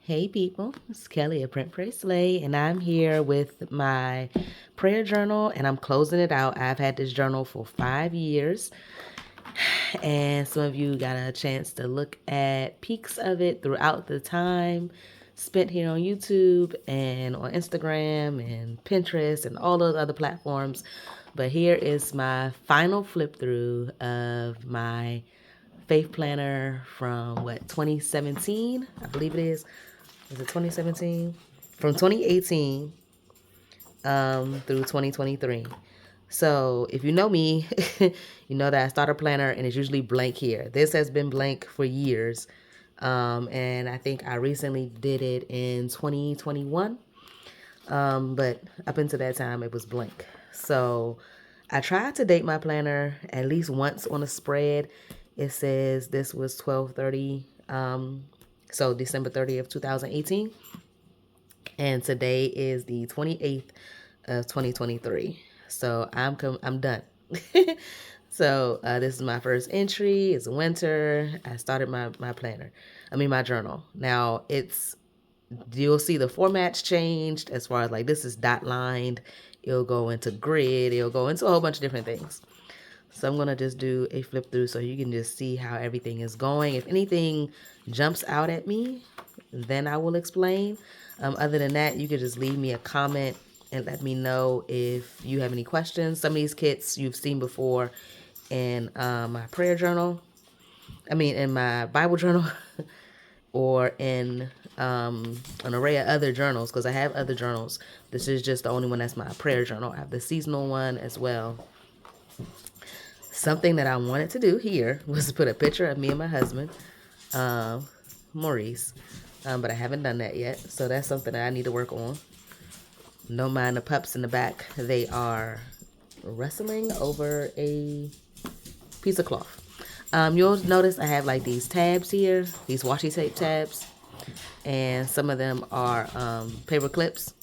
Hey people, it's Kelly at Print Pray Slay, and I'm here with my prayer journal and I'm closing it out. I've had this journal for 5 years, and some of you got a chance to look at peeks of it throughout the time spent here on YouTube and on Instagram and Pinterest and all those other platforms. But here is my final flip through of my faith planner from 2017, I believe it is. Is it 2017? From 2018 through 2023. So if you know me, you know that I start a planner and it's usually blank here. This has been blank for years. And I think I recently did it in 2021. But up until that time, it was blank. So I tried to date my planner at least once on a spread. It says this was 12/30, so December 30th, 2018. And today is the 28th of 2023. So I'm done. So this is my first entry. It's winter. I started my planner. My journal. Now you'll see the formats changed as far as like this is dot lined. It'll go into grid. It'll go into a whole bunch of different things. So I'm going to just do a flip through so you can just see how everything is going. If anything jumps out at me, then I will explain. Other than that, you could just leave me a comment and let me know if you have any questions. Some of these kits you've seen before in my prayer journal. In my Bible journal or in an array of other journals because I have other journals. This is just the only one that's my prayer journal. I have the seasonal one as well. Something that I wanted to do here was to put a picture of me and my husband, Maurice, but I haven't done that yet. So that's something that I need to work on. Don't mind the pups in the back. They are wrestling over a piece of cloth. You'll notice I have like these tabs here, these washi tape tabs, and some of them are paper clips.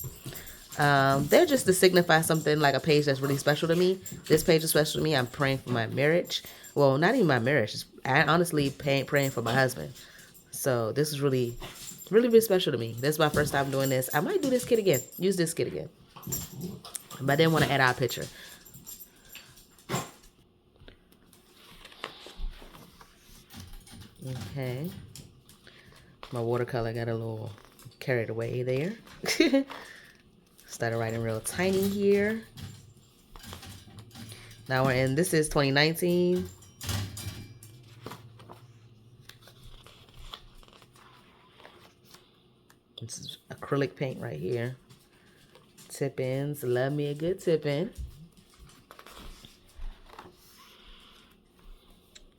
They're just to signify something like a page that's really special to me. This page is special to me. I'm praying for my marriage. Well, not even my marriage. I honestly praying for my husband. So this is really, really, really special to me. This is my first time doing this. I might do this kit again. Use this kit again. But I didn't want to add our picture. Okay. My watercolor got a little carried away there. Started writing real tiny here. Now we're in, this is 2019. This is acrylic paint right here. Tip-ins, love me a good tip-in.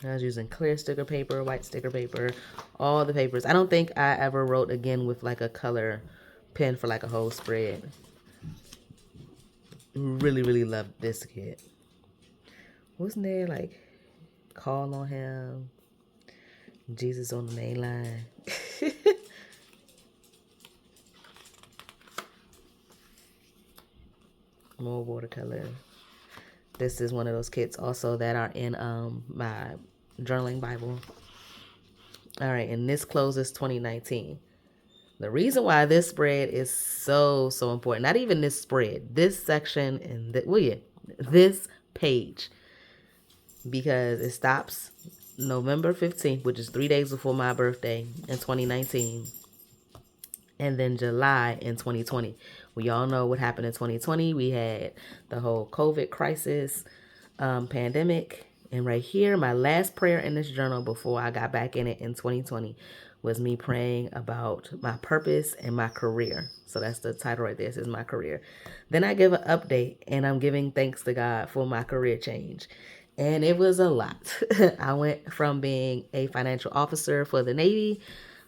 I was using clear sticker paper, white sticker paper, all the papers. I don't think I ever wrote again with like a color pen for like a whole spread. Really, really loved this kit. Wasn't there like Call on Him, Jesus on the Main Line? More watercolor. This is one of those kits also that are in my journaling Bible. All right, and this closes 2019. The reason why this spread is so important, not even this spread, this section and this page, because it stops November 15th, which is 3 days before my birthday in 2019, and then July in 2020. We all know what happened in 2020. We had the whole COVID crisis, pandemic. And right here, my last prayer in this journal before I got back in it in 2020 was me praying about my purpose and my career. So that's the title right there. This is my career. Then I give an update and I'm giving thanks to God for my career change. And it was a lot. I went from being a financial officer for the Navy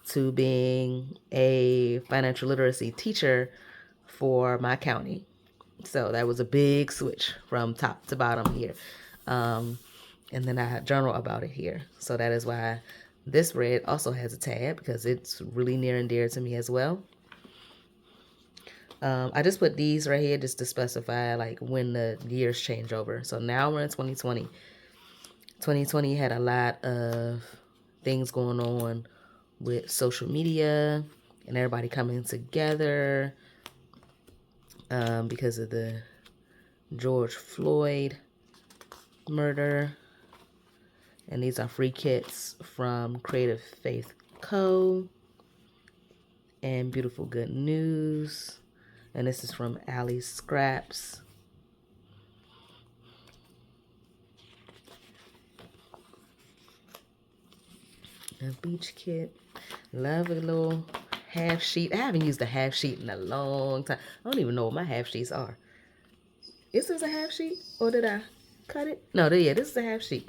to being a financial literacy teacher for my county. So that was a big switch from top to bottom here. And then I journal about it here. So that is why this spread also has a tab, because it's really near and dear to me as well. I just put these right here just to specify like when the years change over. So now we're in 2020. 2020 had a lot of things going on with social media and everybody coming together because of the George Floyd murder. And these are free kits from Creative Faith Co. and Beautiful Good News. And this is from Allie's Scraps. A beach kit. Love a little half sheet. I haven't used a half sheet in a long time. I don't even know what my half sheets are. Is this a half sheet? Or did I cut it? No, yeah, this is a half sheet.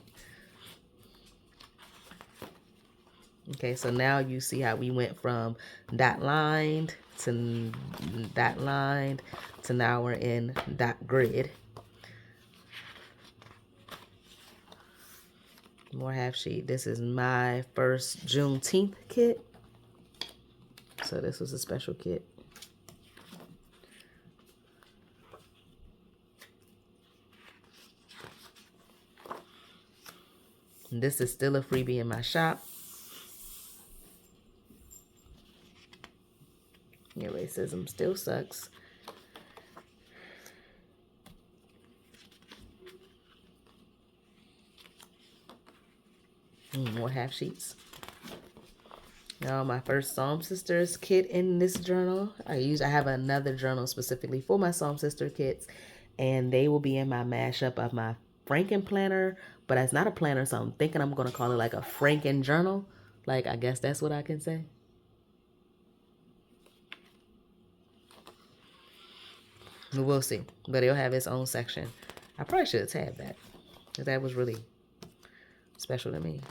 Okay, so now you see how we went from dot lined to now we're in dot grid. More half sheet. This is my first Juneteenth kit. So this was a special kit. And this is still a freebie in my shop. Yeah, racism still sucks. More half sheets. Now my first Psalm Sisters kit in this journal. I have another journal specifically for my Psalm Sister kits, and they will be in my mashup of my Franken planner, but it's not a planner, so I'm thinking I'm gonna call it like a Franken journal. Like, I guess that's what I can say. We'll see, but it'll have its own section. I probably should have tabbed that, because that was really special to me.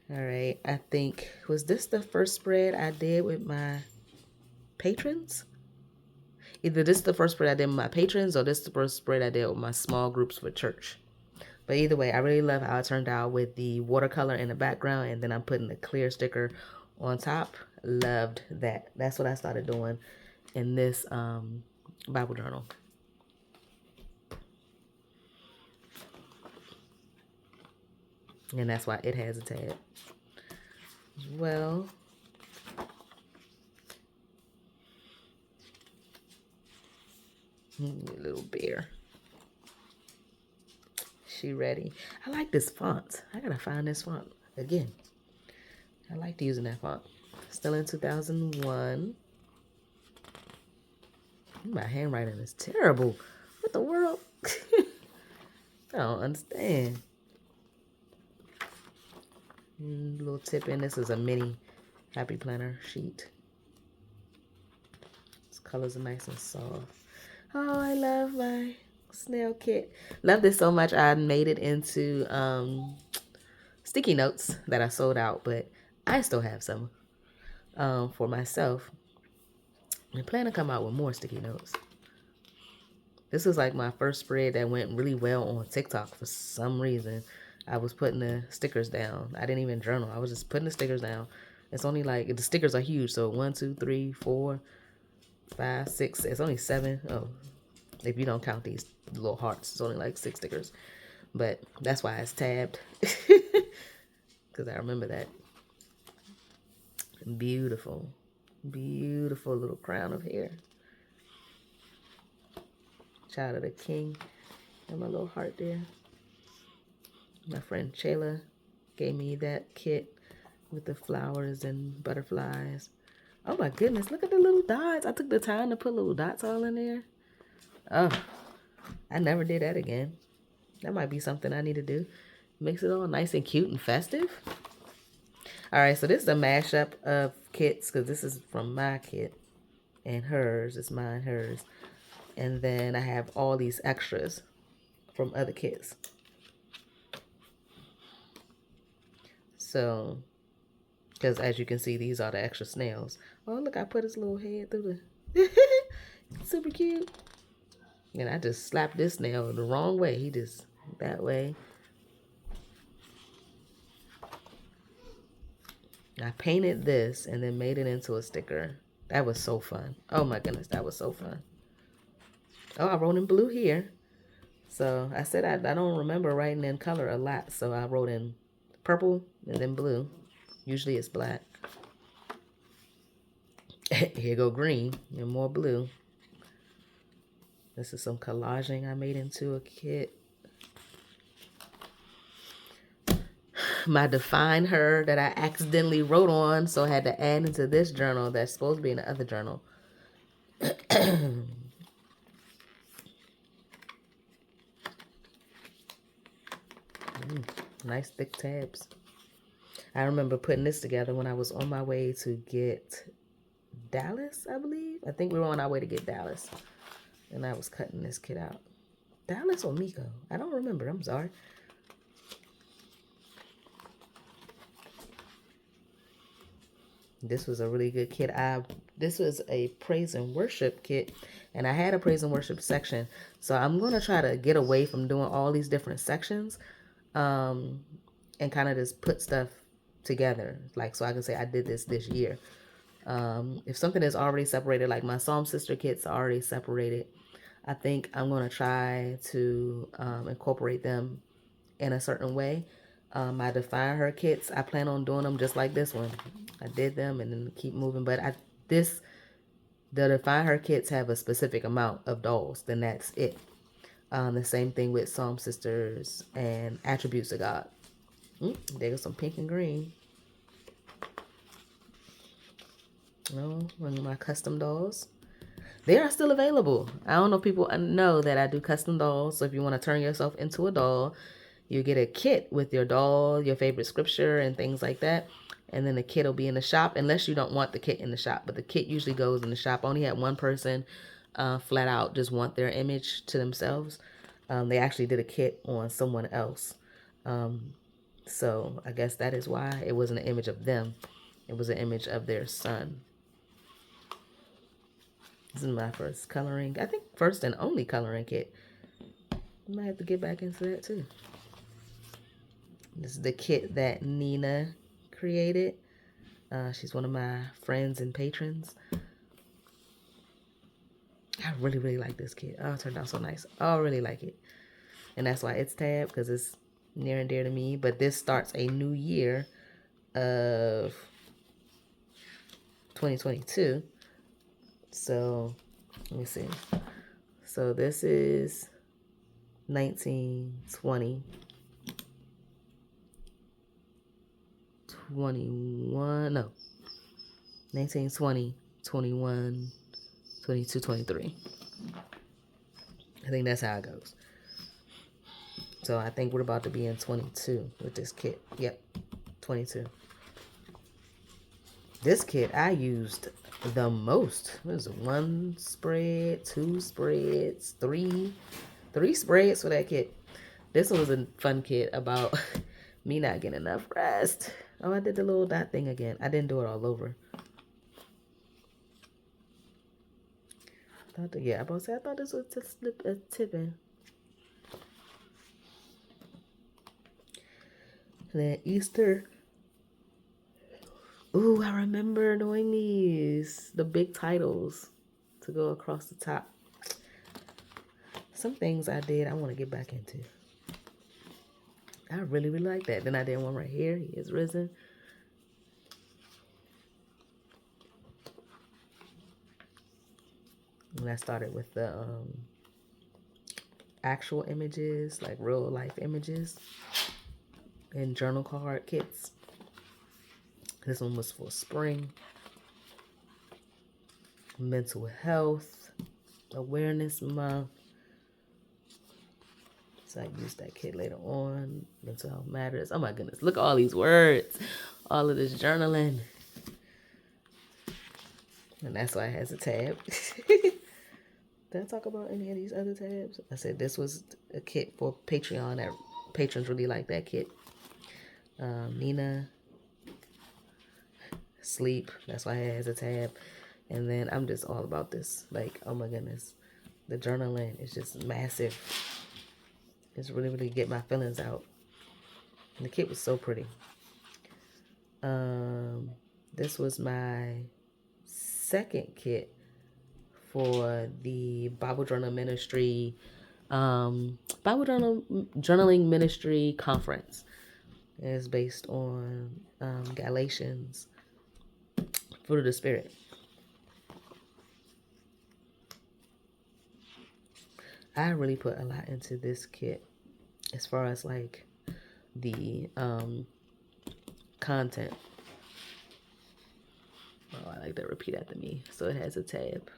All right, I think, was this the first spread I did with my patrons? Either this is the first spread I did with my patrons, or this is the first spread I did with my small groups for church. But either way, I really love how it turned out with the watercolor in the background, and then I'm putting the clear sticker on top. Loved that. That's what I started doing in this Bible journal. And that's why it has a tab as well. Little bear. She ready. I like this font. I gotta find this font again. I liked using that font. Still in 2001. My handwriting is terrible. What the world? I don't understand. Little tip in. This is a mini happy planner sheet. These colors are nice and soft. Oh, I love my snail kit. Love this so much. I made it into sticky notes that I sold out, but I still have some for myself. I plan to come out with more sticky notes. This was like my first spread that went really well on TikTok for some reason. I was putting the stickers down. I didn't even journal. I was just putting the stickers down. It's only like, the stickers are huge. So 1, 2, 3, 4, 5, 6. It's only 7. Oh, if you don't count these little hearts, it's only like 6 stickers. But that's why it's tabbed. Because I remember that. Beautiful. Beautiful little crown of hair. Child of the King. And my little heart there. My friend Chayla gave me that kit with the flowers and butterflies. Oh my goodness, look at the little dots. I took the time to put little dots all in there. Oh, I never did that again. That might be something I need to do. Makes it all nice and cute and festive. All right, so this is a mashup of kits because this is from my kit and hers. It's mine, hers. And then I have all these extras from other kits. So, because as you can see, these are the extra snails. Oh, look, I put his little head through the... Super cute. And I just slapped this snail the wrong way. He just that way. I painted this and then made it into a sticker. That was so fun. Oh my goodness, that was so fun. Oh, I wrote in blue here. So I said I don't remember writing in color a lot. So I wrote in purple and then blue. Usually it's black. Here go green and more blue. This is some collaging I made into a kit. My Define Her that I accidentally wrote on, so I had to add into this journal that's supposed to be in the other journal. Nice thick tabs. I remember putting this together when I was on my way to get Dallas, I believe. I think we were on our way to get Dallas. And I was cutting this kit out. Dallas or Miko? I don't remember. I'm sorry. This was a really good kit. This was a praise and worship kit, and I had a praise and worship section. So I'm going to try to get away from doing all these different sections, and kind of just put stuff together. Like, so I can say I did this year. If something is already separated, like my Psalm Sister kits are already separated, I think I'm going to try to incorporate them in a certain way. My Define Her kits, I plan on doing them just like this one. I did them and then keep moving. But the Define Her kits have a specific amount of dolls. Then that's it. The same thing with Psalm Sisters and Attributes of God. There goes some pink and green. One of my custom dolls. They are still available. I don't know if people know that I do custom dolls. So if you want to turn yourself into a doll, you get a kit with your doll, your favorite scripture, and things like that. And then the kit will be in the shop, unless you don't want the kit in the shop. But the kit usually goes in the shop. I only had one person flat out just want their image to themselves. They actually did a kit on someone else. So I guess that is why it wasn't an image of them. It was an image of their son. This is my first coloring. I think first and only coloring kit. I might have to get back into that too. This is the kit that Nina created. She's one of my friends and patrons. I really, really like this kit. Oh, it turned out so nice. Oh, I really like it. And that's why it's tabbed, because it's near and dear to me. But this starts a new year of 2022. So, let me see. So, this is 1920. 21, no. 1920, 21, 22, 23. I think that's how it goes. So I think we're about to be in 22 with this kit. Yep, 22. This kit I used the most. What is it? 1 spread, 2 spreads, 3 spreads for that kit. This one was a fun kit about me not getting enough rest. Oh, I did the little dot thing again. I didn't do it all over. I thought this was just a tipping. And then Easter. Ooh, I remember doing these. The big titles to go across the top. Some things I did I want to get back into. I really, really like that. Then I did one right here. He is risen. And I started with the actual images, like real life images, and journal card kits. This one was for spring. Mental health awareness month. So I used that kit later on. Mental health matters. Oh my goodness. Look at all these words. All of this journaling. And that's why it has a tab. Did I talk about any of these other tabs? I said this was a kit for Patreon. That patrons really like that kit. Nina. Sleep. That's why it has a tab. And then I'm just all about this. Like, oh my goodness. The journaling is just massive. It's really, really get my feelings out. And the kit was so pretty. This was my second kit for the Bible Journal Ministry, Journaling Ministry Conference. It's based on Galatians, fruit of the Spirit. I really put a lot into this kit as far as like the content. Oh, I like that. Repeat after me. So it has a tab.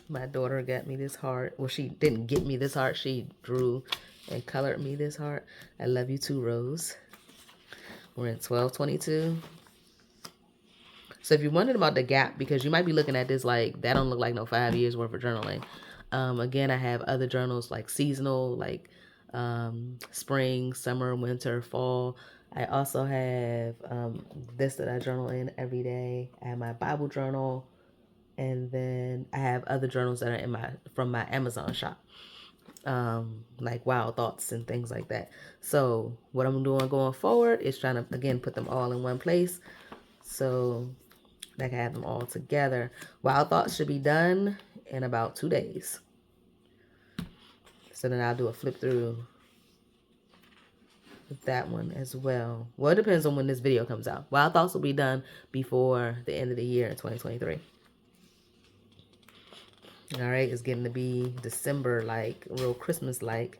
My daughter got me this heart. Well, she didn't get me this heart. She drew and colored me this heart. I love you too, Rose. We're in 1222. So if you're wondering about the gap, because you might be looking at this like, that don't look like no 5 years worth of journaling. Again, I have other journals like seasonal, like spring, summer, winter, fall. I also have this that I journal in every day. I have my Bible journal. And then I have other journals that are from my Amazon shop, like Wild Thoughts and things like that. So what I'm doing going forward is trying to, again, put them all in one place so that I can have them all together. Wild Thoughts should be done in about 2 days. So then I'll do a flip through with that one as well. Well, it depends on when this video comes out. Wild Thoughts will be done before the end of the year in 2023. All right, it's getting to be December, like real Christmas like.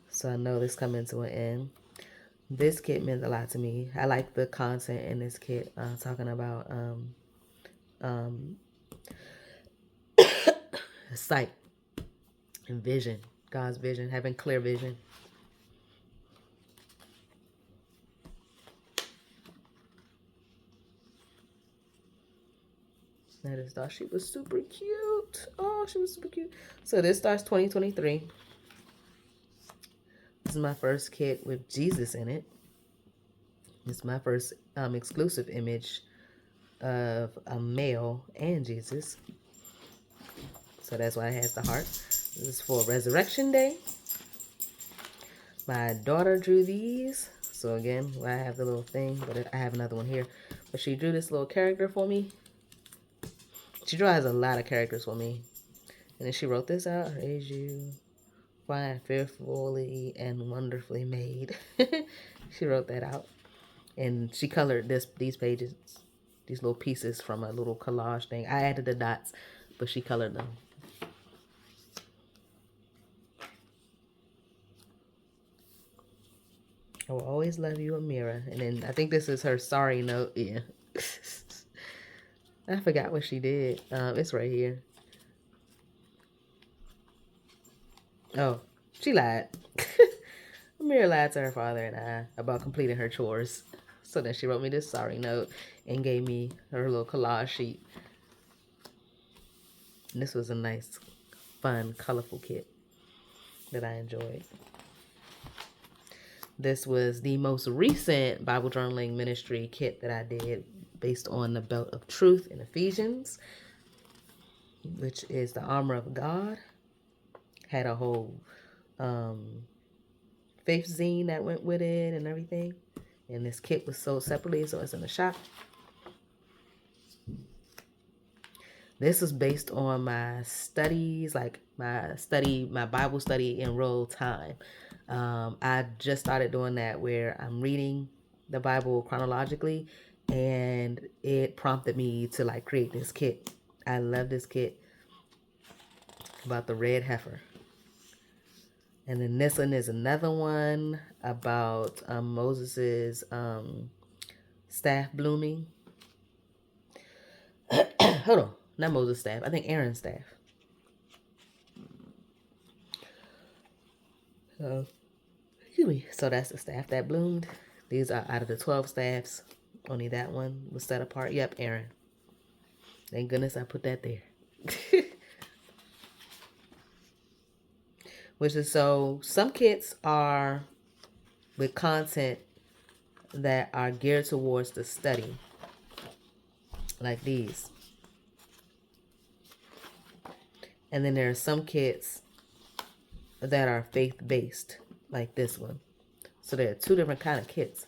So I know this coming to an end. This kit meant a lot to me. I like the content in this kit, talking about sight and vision, God's vision, having clear vision. I just thought she was super cute. Oh, she was super cute. So this starts 2023. This is my first kit with Jesus in it. This is my first exclusive image of a male and Jesus. So that's why it has the heart. This is for Resurrection Day. My daughter drew these. So again, I have the little thing, but I have another one here. But she drew this little character for me. She draws a lot of characters for me. And then she wrote this out. Raise you, fine, fearfully, and wonderfully made. She wrote that out. And she colored these pages, these little pieces from a little collage thing. I added the dots, but she colored them. I will always love you, Amira. And then I think this is her sorry note. Yeah. I forgot what she did. It's right here. Oh, she lied. Amira lied to her father and I about completing her chores. So then she wrote me this sorry note and gave me her little collage sheet. And this was a nice, fun, colorful kit that I enjoyed. This was the most recent Bible journaling ministry kit that I did based on the belt of truth in Ephesians, which is the armor of God. Had a whole faith zine that went with it and everything. And this kit was sold separately, so it's in the shop. This is based on my studies, like my Bible study in real time. I just started doing that where I'm reading the Bible chronologically, and it prompted me to like create this kit. I love this kit about the red heifer. And then this one is another one about Moses's staff blooming. Hold on, not Moses' staff. I think Aaron's staff. Excuse me. So that's the staff that bloomed. These are out of the 12 staffs. Only that one was set apart. Yep, Aaron. Thank goodness I put that there. Which is so, some kits are with content that are geared towards the study. Like these. And then there are some kits that are faith-based. Like this one. So there are two different kind of kits.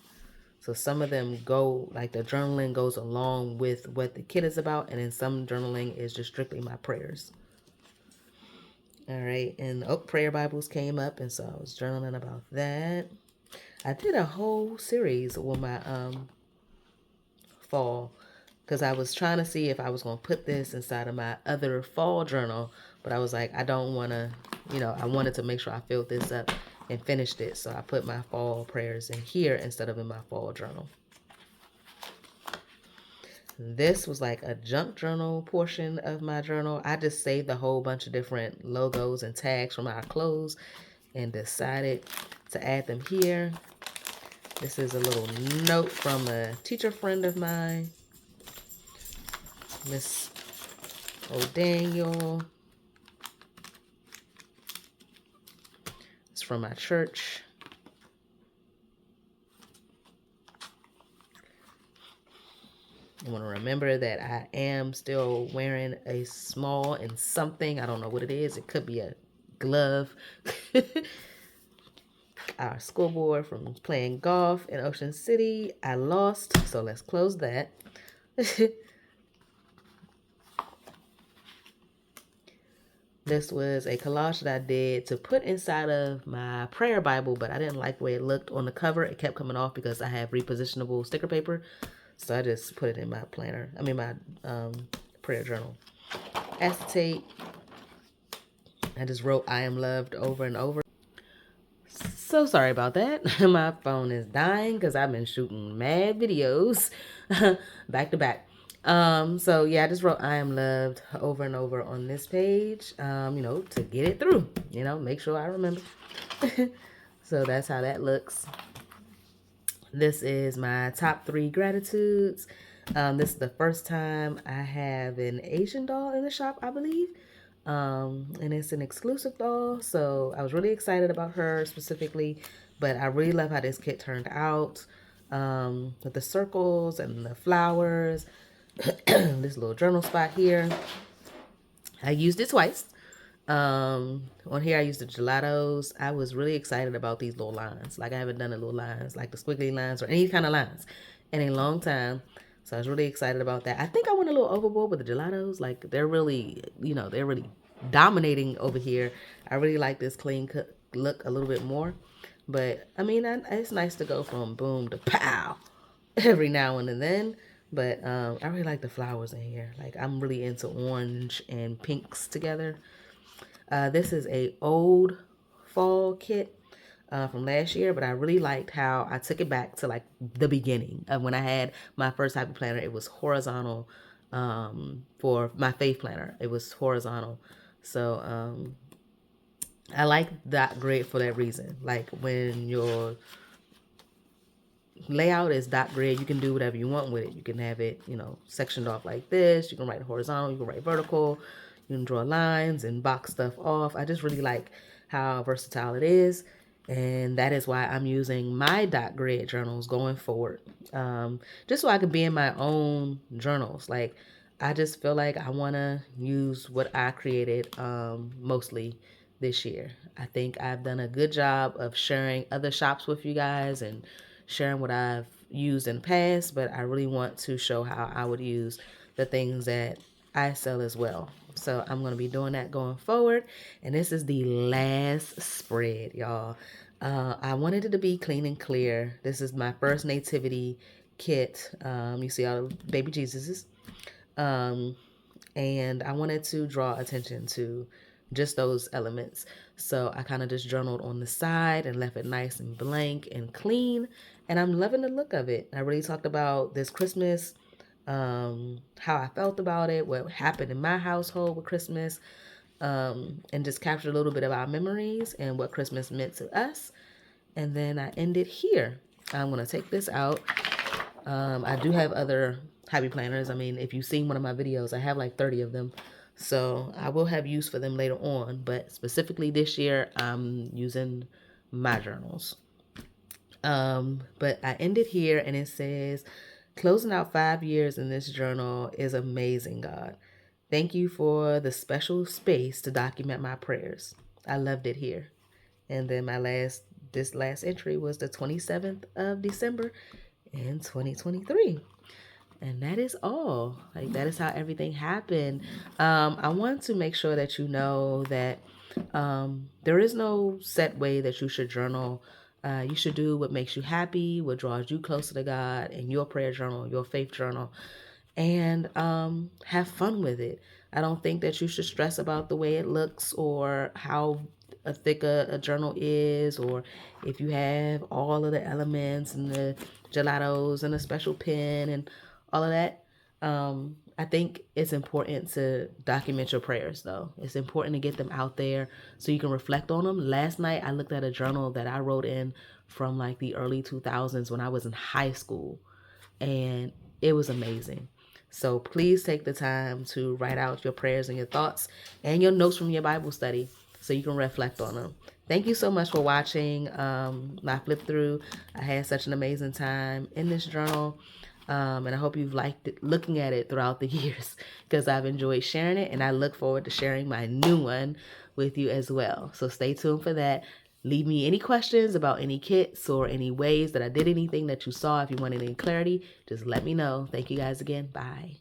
So some of them go, like the journaling goes along with what the kit is about. And then some journaling is just strictly my prayers. All right. And prayer Bibles came up. And so I was journaling about that. I did a whole series with my fall because I was trying to see if I was going to put this inside of my other fall journal, but I was like, I don't want to, I wanted to make sure I filled this up and finished it. So I put my fall prayers in here instead of in my fall journal. This was like a junk journal portion of my journal. I just saved a whole bunch of different logos and tags from our clothes and decided to add them here. This is a little note from a teacher friend of mine, Miss O'Daniel. It's from my church. I want to remember that I am still wearing a small and something. I don't know what it is. It could be a glove. Our scoreboard from playing golf in Ocean City. I lost, so let's close that. This was a collage that I did to put inside of my prayer Bible, but I didn't like the way it looked on the cover. It kept coming off because I have repositionable sticker paper. So I just put it in my planner. I mean, my prayer journal. Acetate. I just wrote I am loved over and over. So sorry about that. My phone is dying because I've been shooting mad videos back to back. So yeah, I just wrote I am loved over and over on this page, to get it through, make sure I remember. So that's how that looks. This is my top 3 gratitudes. This is the first time I have an Asian doll in the shop, I believe. And it's an exclusive doll, so I was really excited about her specifically, but I really love how this kit turned out, with the circles and the flowers. This little journal spot here, I used it twice. On here I used the gelatos. I was really excited about these little lines. Like I haven't done the little lines, like the squiggly lines or any kind of lines in a long time. So I was really excited about that. I think I went a little overboard with the gelatos. Like they're really, they're really dominating over here. I really like this clean cut look a little bit more. But I mean, it's nice to go from boom to pow every now and then. But I really like the flowers in here. Like I'm really into orange and pinks together. This is a old fall kit from last year, but I really liked how I took it back to like the beginning of when I had my first happy planner. It was horizontal. For my faith planner, it was horizontal. So I like that grid for that reason. Like when your layout is dot grid, you can do whatever you want with it. You can have it, sectioned off like this. You can write horizontal, you can write vertical, you can draw lines and box stuff off. I just really like how versatile it is, and that is why I'm using my dot grid journals going forward, just so I can be in my own journals. Like I just feel like I want to use what I created mostly this year. I think I've done a good job of sharing other shops with you guys and sharing what I've used in the past, but I really want to show how I would use the things that I sell as well. So I'm going to be doing that going forward. And this is the last spread, y'all. I wanted it to be clean and clear. This is my first nativity kit. You see all the baby Jesuses. And I wanted to draw attention to just those elements. So I kind of just journaled on the side and left it nice and blank and clean. And I'm loving the look of it. I really talked about this Christmas, how I felt about it, what happened in my household with Christmas, and just captured a little bit of our memories and what Christmas meant to us. And then I ended here. I'm going to take this out. I do have other happy planners. I mean, if you've seen one of my videos, I have like 30 of them. So I will have use for them later on. But specifically this year, I'm using my journals. But I ended here and it says, closing out 5 years in this journal is amazing, God. Thank you for the special space to document my prayers. I loved it here. And then this last entry was the 27th of December in 2023. And that is all. Like that is how everything happened. I want to make sure that you know that there is no set way that you should journal. You should do what makes you happy, what draws you closer to God, in your prayer journal, your faith journal. and have fun with it. I don't think that you should stress about the way it looks or how thick a journal is, or if you have all of the elements and the gelatos and a special pen and all of that. I think it's important to document your prayers, though. It's important to get them out there so you can reflect on them. Last night, I looked at a journal that I wrote in from like the early 2000s when I was in high school, and it was amazing. So please take the time to write out your prayers and your thoughts and your notes from your Bible study so you can reflect on them. Thank you so much for watching my flip through. I had such an amazing time in this journal. And I hope you've liked it, looking at it throughout the years, because I've enjoyed sharing it, and I look forward to sharing my new one with you as well. So stay tuned for that. Leave me any questions about any kits or any ways that I did anything that you saw. If you want any clarity, just let me know. Thank you guys again. Bye.